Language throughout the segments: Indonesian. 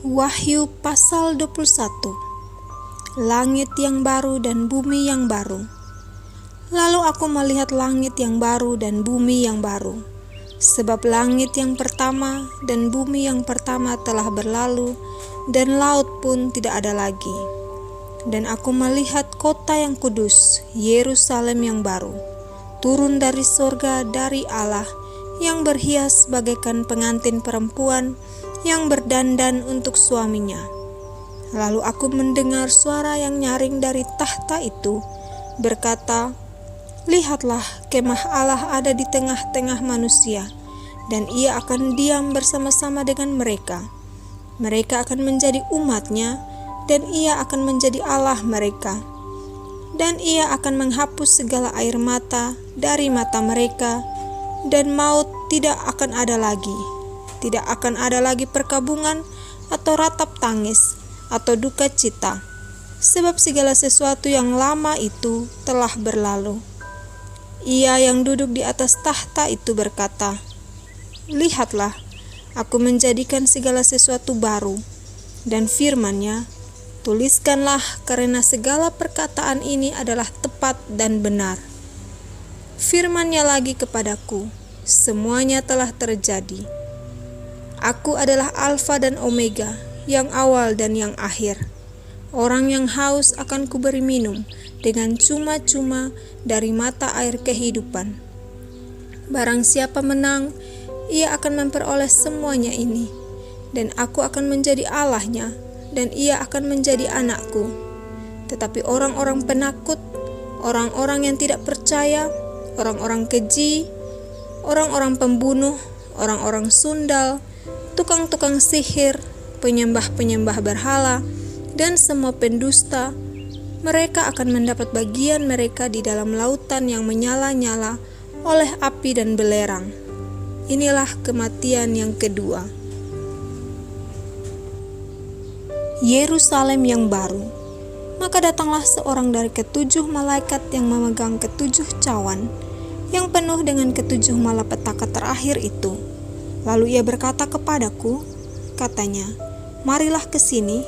Wahyu pasal 21. Langit yang baru dan bumi yang baru. Lalu aku melihat langit yang baru dan bumi yang baru, sebab langit yang pertama dan bumi yang pertama telah berlalu, dan laut pun tidak ada lagi. Dan aku melihat kota yang kudus, Yerusalem yang baru, turun dari sorga dari Allah, yang berhias bagaikan pengantin perempuan yang berdandan untuk suaminya. Lalu aku mendengar suara yang nyaring dari tahta itu, berkata, "Lihatlah, kemah Allah ada di tengah-tengah manusia, dan ia akan diam bersama-sama dengan mereka. Mereka akan menjadi umat-Nya, dan ia akan menjadi Allah mereka. Dan ia akan menghapus segala air mata dari mata mereka, dan maut tidak akan ada lagi. Tidak akan ada lagi perkabungan atau ratap tangis atau duka cita, sebab segala sesuatu yang lama itu telah berlalu." Ia yang duduk di atas tahta itu berkata, "Lihatlah, aku menjadikan segala sesuatu baru." Dan firman-Nya, "Tuliskanlah, karena segala perkataan ini adalah tepat dan benar." Firman-Nya lagi kepadaku, "Semuanya telah terjadi. Aku adalah Alfa dan Omega, yang awal dan yang akhir. Orang yang haus akan kuberi minum dengan cuma-cuma dari mata air kehidupan. Barang siapa menang, ia akan memperoleh semuanya ini, dan aku akan menjadi Allah-Nya, dan ia akan menjadi anakku. Tetapi orang-orang penakut, orang-orang yang tidak percaya, orang-orang keji, orang-orang pembunuh, orang-orang sundal, tukang-tukang sihir, penyembah-penyembah berhala, dan semua pendusta, mereka akan mendapat bagian mereka di dalam lautan yang menyala-nyala oleh api dan belerang. Inilah kematian yang kedua." Yerusalem yang baru. Maka datanglah seorang dari ketujuh malaikat yang memegang ketujuh cawan, yang penuh dengan ketujuh malapetaka terakhir itu. Lalu ia berkata kepadaku, katanya, "Marilah ke sini,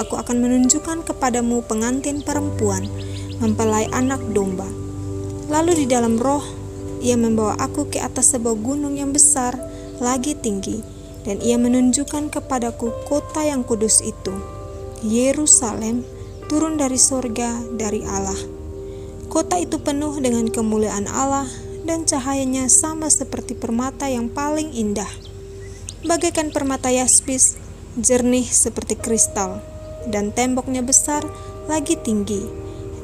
aku akan menunjukkan kepadamu pengantin perempuan mempelai anak domba." Lalu di dalam roh, ia membawa aku ke atas sebuah gunung yang besar, lagi tinggi, dan ia menunjukkan kepadaku kota yang kudus itu, Yerusalem, turun dari sorga dari Allah. Kota itu penuh dengan kemuliaan Allah, dan cahayanya sama seperti permata yang paling indah, bagaikan permata yaspis, jernih seperti kristal, dan temboknya besar lagi tinggi,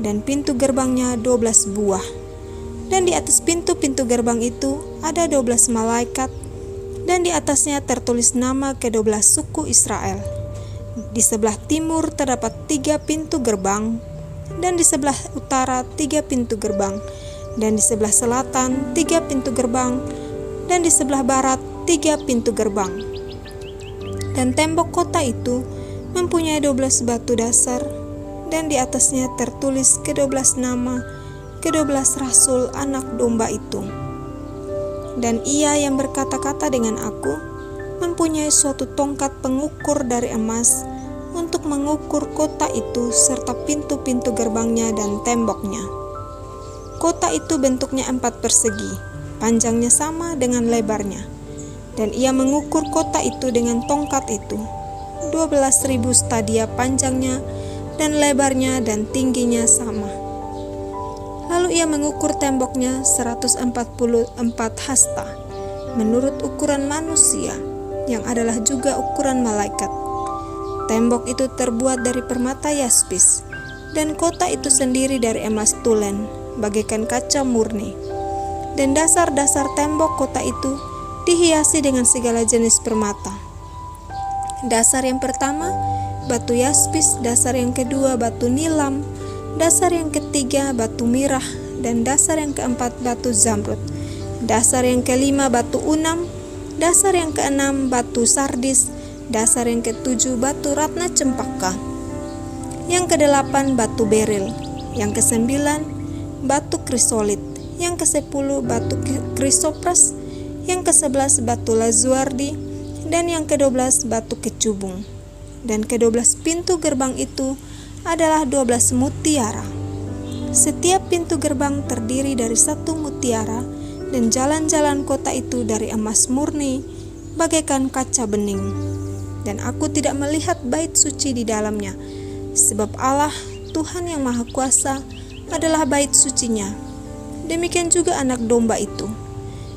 dan pintu gerbangnya 12 buah. Dan di atas pintu-pintu gerbang itu ada 12 malaikat, dan di atasnya tertulis nama ke-12 suku Israel. Di sebelah timur terdapat 3 pintu gerbang, dan di sebelah utara 3 pintu gerbang, dan di sebelah selatan 3 pintu gerbang, dan di sebelah barat 3 pintu gerbang. Dan tembok kota itu mempunyai 12 batu dasar, dan di atasnya tertulis ke-12 nama ke-12 rasul anak domba itu. Dan ia yang berkata-kata dengan aku mempunyai suatu tongkat pengukur dari emas untuk mengukur kota itu serta pintu-pintu gerbangnya dan temboknya. Kota itu bentuknya 4 persegi, panjangnya sama dengan lebarnya. Dan ia mengukur kota itu dengan tongkat itu, 12.000 stadia panjangnya dan lebarnya dan tingginya sama. Lalu ia mengukur temboknya 144 hasta, menurut ukuran manusia, yang adalah juga ukuran malaikat. Tembok itu terbuat dari permata yaspis, dan kota itu sendiri dari emas tulen, bagaikan kaca murni. Dan dasar-dasar tembok kota itu dihiasi dengan segala jenis permata. Dasar yang pertama, batu yaspis; dasar yang kedua, batu nilam; dasar yang ketiga, batu mirah; dan dasar yang keempat, batu zamrud; dasar yang kelima, batu unam; dasar yang keenam, batu sardis; dasar yang ketujuh, batu ratna cempaka; yang kedelapan, batu beril; yang kesembilan, batu krisolit; yang ke-10, batu krisopras; yang ke-11, batu lazuardi; dan yang ke-12, batu kecubung. dan ke-12 pintu gerbang itu adalah 12 mutiara. Setiap pintu gerbang terdiri dari 1 mutiara, dan jalan-jalan kota itu dari emas murni, bagaikan kaca bening. Dan aku tidak melihat bait suci di dalamnya, sebab Allah, Tuhan yang Maha Kuasa, adalah bait sucinya. Demikian juga anak domba itu.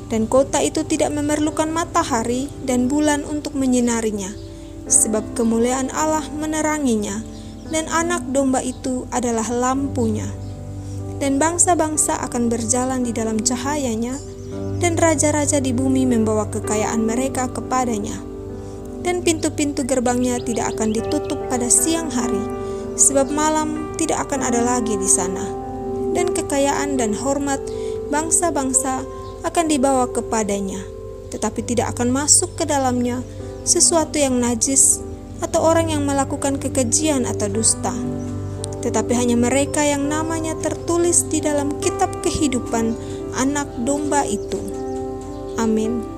Dan kota itu tidak memerlukan matahari dan bulan untuk menyinarinya, sebab kemuliaan Allah meneranginya, dan anak domba itu adalah lampunya. Dan bangsa-bangsa akan berjalan di dalam cahayanya, dan raja-raja di bumi membawa kekayaan mereka kepadanya. Dan pintu-pintu gerbangnya tidak akan ditutup pada siang hari, sebab malam tidak akan ada lagi di sana. Dan kekayaan dan hormat bangsa-bangsa akan dibawa kepadanya, tetapi tidak akan masuk ke dalamnya sesuatu yang najis atau orang yang melakukan kekejian atau dusta, tetapi hanya mereka yang namanya tertulis di dalam kitab kehidupan anak domba itu. Amin.